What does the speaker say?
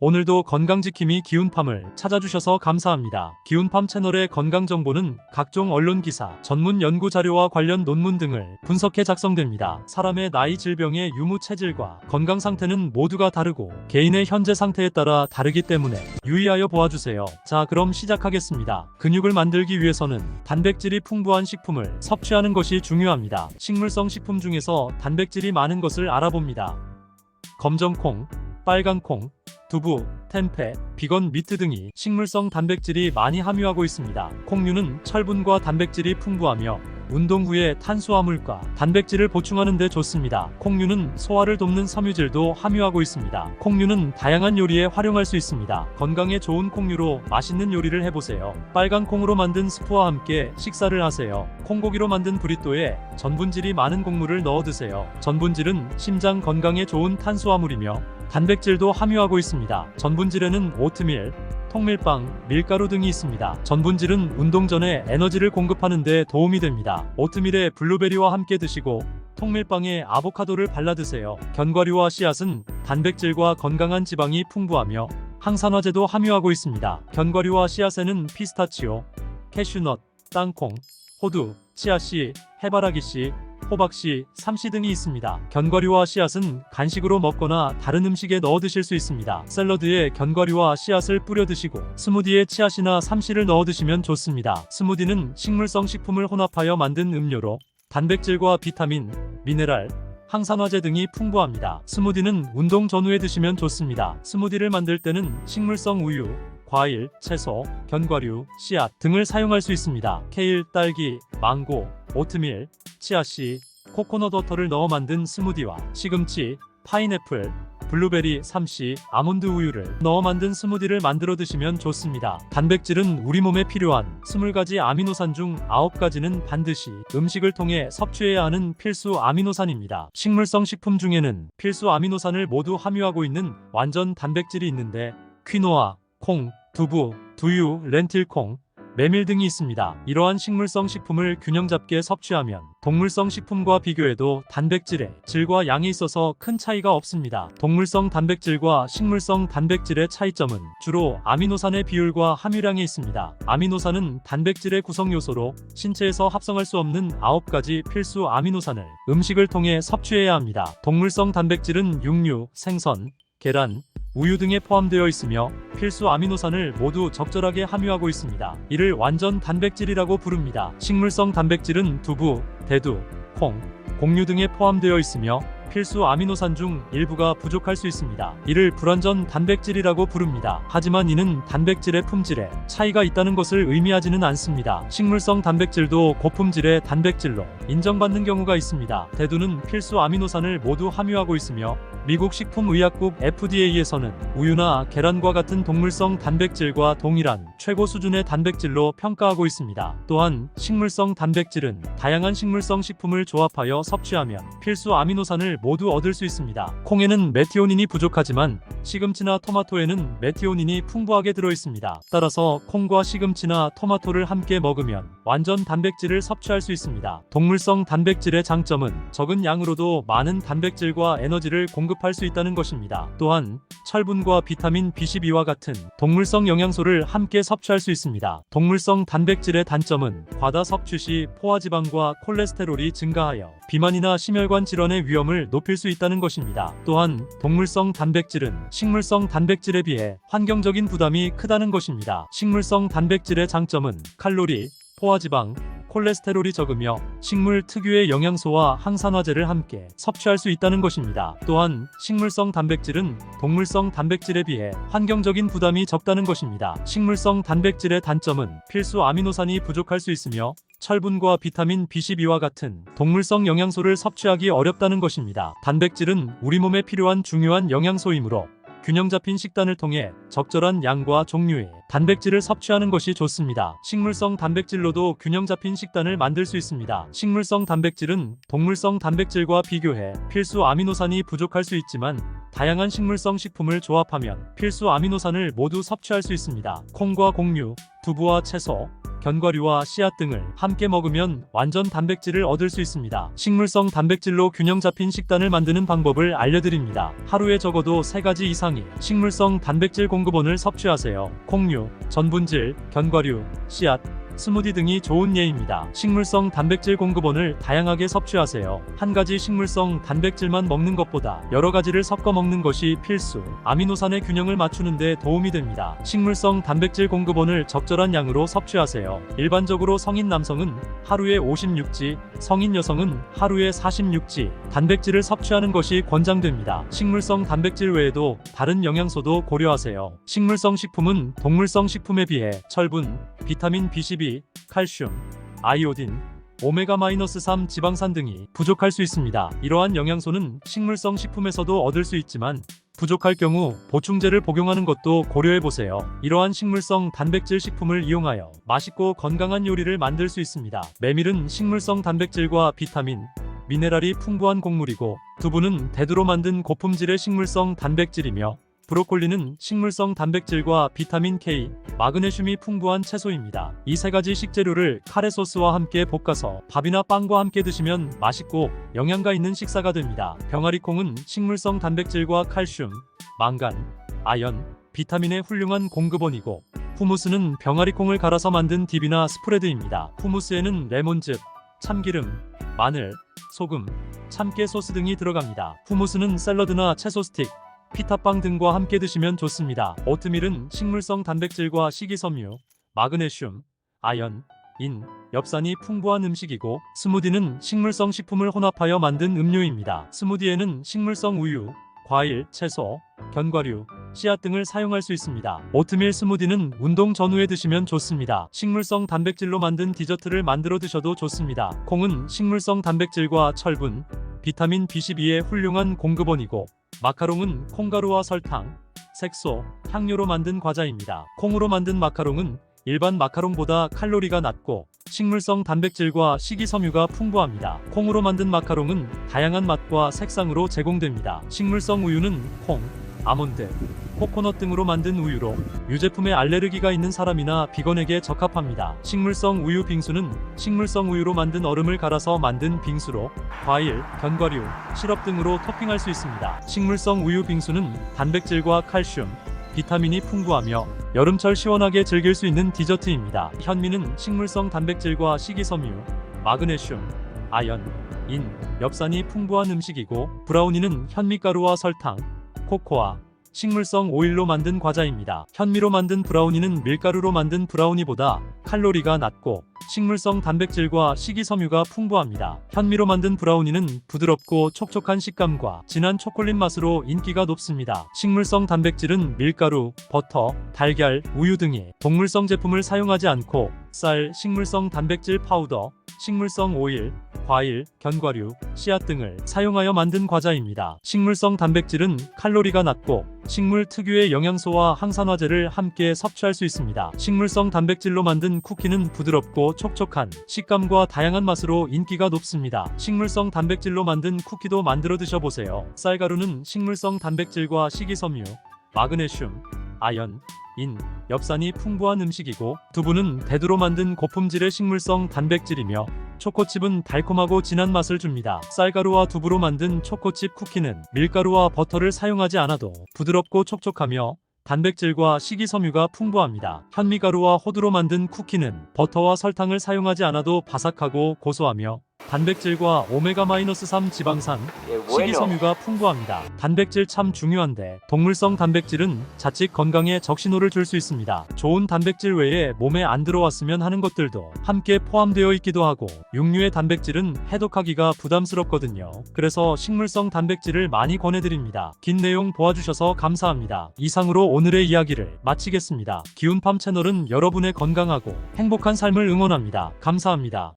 오늘도 건강지킴이 기운팜을 찾아주셔서 감사합니다. 기운팜 채널의 건강정보는 각종 언론 기사, 전문 연구 자료와 관련 논문 등을 분석해 작성됩니다. 사람의 나이, 질병의 유무 체질과 건강 상태는 모두가 다르고 개인의 현재 상태에 따라 다르기 때문에 유의하여 보아주세요. 자, 그럼 시작하겠습니다. 근육을 만들기 위해서는 단백질이 풍부한 식품을 섭취하는 것이 중요합니다. 식물성 식품 중에서 단백질이 많은 것을 알아봅니다. 검정콩, 빨간콩, 두부, 템페, 비건 미트 등이 식물성 단백질이 많이 함유하고 있습니다. 콩류는 철분과 단백질이 풍부하며 운동 후에 탄수화물과 단백질을 보충하는 데 좋습니다. 콩류는 소화를 돕는 섬유질도 함유하고 있습니다. 콩류는 다양한 요리에 활용할 수 있습니다. 건강에 좋은 콩류로 맛있는 요리를 해보세요. 빨간 콩으로 만든 스프와 함께 식사를 하세요. 콩고기로 만든 브리또에 전분질이 많은 곡물을 넣어 드세요. 전분질은 심장 건강에 좋은 탄수화물이며 단백질도 함유하고 있습니다. 전분질에는 오트밀, 통밀빵, 밀가루 등이 있습니다. 전분질은 운동 전에 에너지를 공급하는 데 도움이 됩니다. 오트밀에 블루베리와 함께 드시고 통밀빵에 아보카도를 발라 드세요. 견과류와 씨앗은 단백질과 건강한 지방이 풍부하며 항산화제도 함유하고 있습니다. 견과류와 씨앗에는 피스타치오, 캐슈넛, 땅콩, 호두, 치아씨, 해바라기씨, 호박씨, 삼씨 등이 있습니다. 견과류와 씨앗은 간식으로 먹거나 다른 음식에 넣어 드실 수 있습니다. 샐러드에 견과류와 씨앗을 뿌려 드시고 스무디에 치아씨나 삼씨를 넣어 드시면 좋습니다. 스무디는 식물성 식품을 혼합하여 만든 음료로 단백질과 비타민, 미네랄, 항산화제 등이 풍부합니다. 스무디는 운동 전후에 드시면 좋습니다. 스무디를 만들 때는 식물성 우유, 과일, 채소, 견과류, 씨앗 등을 사용할 수 있습니다. 케일, 딸기, 망고, 오트밀, 치아씨, 코코넛 워터를 넣어 만든 스무디와 시금치, 파인애플, 블루베리, 삼씨, 아몬드 우유를 넣어 만든 스무디를 만들어 드시면 좋습니다. 단백질은 우리 몸에 필요한 20가지 아미노산 중 9가지는 반드시 음식을 통해 섭취해야 하는 필수 아미노산입니다. 식물성 식품 중에는 필수 아미노산을 모두 함유하고 있는 완전 단백질이 있는데 퀴노아, 콩, 두부, 두유, 렌틸콩, 메밀 등이 있습니다. 이러한 식물성 식품을 균형 잡게 섭취하면 동물성 식품과 비교해도 단백질의 질과 양에 있어서 큰 차이가 없습니다. 동물성 단백질과 식물성 단백질의 차이점은 주로 아미노산의 비율과 함유량에 있습니다. 아미노산은 단백질의 구성 요소로 신체에서 합성할 수 없는 9가지 필수 아미노산을 음식을 통해 섭취해야 합니다. 동물성 단백질은 육류, 생선, 계란, 우유 등에 포함되어 있으며 필수 아미노산을 모두 적절하게 함유하고 있습니다. 이를 완전 단백질이라고 부릅니다. 식물성 단백질은 두부, 대두, 콩, 곡류 등에 포함되어 있으며 필수 아미노산 중 일부가 부족할 수 있습니다. 이를 불완전 단백질이라고 부릅니다. 하지만 이는 단백질의 품질에 차이가 있다는 것을 의미하지는 않습니다. 식물성 단백질도 고품질의 단백질로 인정받는 경우가 있습니다. 대두는 필수 아미노산을 모두 함유하고 있으며 미국 식품의약국 FDA에서는 우유나 계란과 같은 동물성 단백질과 동일한 최고 수준의 단백질로 평가하고 있습니다. 또한 식물성 단백질은 다양한 식물성 식품을 조합하여 섭취하면 필수 아미노산을 모두 얻을 수 있습니다. 콩에는 메티오닌이 부족하지만 시금치나 토마토에는 메티오닌이 풍부하게 들어있습니다. 따라서 콩과 시금치나 토마토를 함께 먹으면 완전 단백질을 섭취할 수 있습니다. 동물성 단백질의 장점은 적은 양으로도 많은 단백질과 에너지를 공급할 수 있다는 것입니다. 또한 철분과 비타민 B12와 같은 동물성 영양소를 함께 섭취할 수 있습니다. 동물성 단백질의 단점은 과다 섭취 시 포화지방과 콜레스테롤이 증가하여 비만이나 심혈관 질환의 위험을 높일 수 있다는 것입니다. 또한 동물성 단백질은 식물성 단백질에 비해 환경적인 부담이 크다는 것입니다. 식물성 단백질의 장점은 칼로리, 포화지방, 콜레스테롤이 적으며 식물 특유의 영양소와 항산화제를 함께 섭취할 수 있다는 것입니다. 또한 식물성 단백질은 동물성 단백질에 비해 환경적인 부담이 적다는 것입니다. 식물성 단백질의 단점은 필수 아미노산이 부족할 수 있으며 철분과 비타민 B12와 같은 동물성 영양소를 섭취하기 어렵다는 것입니다. 단백질은 우리 몸에 필요한 중요한 영양소이므로 균형 잡힌 식단을 통해 적절한 양과 종류의 단백질을 섭취하는 것이 좋습니다. 식물성 단백질로도 균형 잡힌 식단을 만들 수 있습니다. 식물성 단백질은 동물성 단백질과 비교해 필수 아미노산이 부족할 수 있지만 다양한 식물성 식품을 조합하면 필수 아미노산을 모두 섭취할 수 있습니다. 콩과 곡류, 두부와 채소, 견과류와 씨앗 등을 함께 먹으면 완전 단백질을 얻을 수 있습니다. 식물성 단백질로 균형 잡힌 식단을 만드는 방법을 알려드립니다. 하루에 적어도 3가지 이상의 식물성 단백질 공급원을 섭취하세요. 콩류, 전분질, 견과류, 씨앗, 스무디 등이 좋은 예입니다. 식물성 단백질 공급원을 다양하게 섭취하세요. 한 가지 식물성 단백질만 먹는 것보다 여러 가지를 섞어 먹는 것이 필수. 아미노산의 균형을 맞추는 데 도움이 됩니다. 식물성 단백질 공급원을 적절한 양으로 섭취하세요. 일반적으로 성인 남성은 하루에 56지, 성인 여성은 하루에 46지 단백질을 섭취하는 것이 권장됩니다. 식물성 단백질 외에도 다른 영양소도 고려하세요. 식물성 식품은 동물성 식품에 비해 철분, 비타민 B12, 칼슘, 아이오딘, 오메가-3 지방산 등이 부족할 수 있습니다. 이러한 영양소는 식물성 식품에서도 얻을 수 있지만 부족할 경우 보충제를 복용하는 것도 고려해보세요. 이러한 식물성 단백질 식품을 이용하여 맛있고 건강한 요리를 만들 수 있습니다. 메밀은 식물성 단백질과 비타민, 미네랄이 풍부한 곡물이고, 두부는 대두로 만든 고품질의 식물성 단백질이며, 브로콜리는 식물성 단백질과 비타민 K, 마그네슘이 풍부한 채소입니다. 이 3가지 식재료를 카레 소스와 함께 볶아서 밥이나 빵과 함께 드시면 맛있고 영양가 있는 식사가 됩니다. 병아리콩은 식물성 단백질과 칼슘, 망간, 아연, 비타민의 훌륭한 공급원이고, 후무스는 병아리콩을 갈아서 만든 딥이나 스프레드입니다. 후무스에는 레몬즙, 참기름, 마늘, 소금, 참깨 소스 등이 들어갑니다. 후무스는 샐러드나 채소 스틱, 피타빵 등과 함께 드시면 좋습니다. 오트밀은 식물성 단백질과 식이섬유, 마그네슘, 아연, 인, 엽산이 풍부한 음식이고, 스무디는 식물성 식품을 혼합하여 만든 음료입니다. 스무디에는 식물성 우유, 과일, 채소, 견과류, 씨앗 등을 사용할 수 있습니다. 오트밀 스무디는 운동 전후에 드시면 좋습니다. 식물성 단백질로 만든 디저트를 만들어 드셔도 좋습니다. 콩은 식물성 단백질과 철분, 비타민 B12의 훌륭한 공급원이고, 마카롱은 콩가루와 설탕, 색소, 향료로 만든 과자입니다. 콩으로 만든 마카롱은 일반 마카롱보다 칼로리가 낮고 식물성 단백질과 식이섬유가 풍부합니다. 콩으로 만든 마카롱은 다양한 맛과 색상으로 제공됩니다. 식물성 우유는 콩, 아몬드, 코코넛 등으로 만든 우유로 유제품에 알레르기가 있는 사람이나 비건에게 적합합니다. 식물성 우유 빙수는 식물성 우유로 만든 얼음을 갈아서 만든 빙수로 과일, 견과류, 시럽 등으로 토핑할 수 있습니다. 식물성 우유 빙수는 단백질과 칼슘, 비타민이 풍부하며 여름철 시원하게 즐길 수 있는 디저트입니다. 현미는 식물성 단백질과 식이섬유, 마그네슘, 아연, 인, 엽산이 풍부한 음식이고, 브라우니는 현미가루와 설탕, 코코아, 식물성 오일로 만든 과자입니다. 현미로 만든 브라우니는 밀가루로 만든 브라우니보다 칼로리가 낮고 식물성 단백질과 식이섬유가 풍부합니다. 현미로 만든 브라우니는 부드럽고 촉촉한 식감과 진한 초콜릿 맛으로 인기가 높습니다. 식물성 단백질은 밀가루, 버터, 달걀, 우유 등의 동물성 제품을 사용하지 않고 쌀, 식물성 단백질 파우더, 식물성 오일, 과일, 견과류, 씨앗 등을 사용하여 만든 과자입니다. 식물성 단백질은 칼로리가 낮고 식물 특유의 영양소와 항산화제를 함께 섭취할 수 있습니다. 식물성 단백질로 만든 쿠키는 부드럽고 촉촉한 식감과 다양한 맛으로 인기가 높습니다. 식물성 단백질로 만든 쿠키도 만들어 드셔보세요. 쌀가루는 식물성 단백질과 식이섬유, 마그네슘, 아연, 인, 엽산이 풍부한 음식이고, 두부는 대두로 만든 고품질의 식물성 단백질이며, 초코칩은 달콤하고 진한 맛을 줍니다. 쌀가루와 두부로 만든 초코칩 쿠키는 밀가루와 버터를 사용하지 않아도 부드럽고 촉촉하며 단백질과 식이섬유가 풍부합니다. 현미가루와 호두로 만든 쿠키는 버터와 설탕을 사용하지 않아도 바삭하고 고소하며 단백질과 오메가-3 지방산, 식이섬유가 풍부합니다. 단백질 참 중요한데 동물성 단백질은 자칫 건강에 적신호를 줄 수 있습니다. 좋은 단백질 외에 몸에 안 들어왔으면 하는 것들도 함께 포함되어 있기도 하고, 육류의 단백질은 해독하기가 부담스럽거든요. 그래서 식물성 단백질을 많이 권해드립니다. 긴 내용 보아주셔서 감사합니다. 이상으로 오늘의 이야기를 마치겠습니다. 기운팜 채널은 여러분의 건강하고 행복한 삶을 응원합니다. 감사합니다.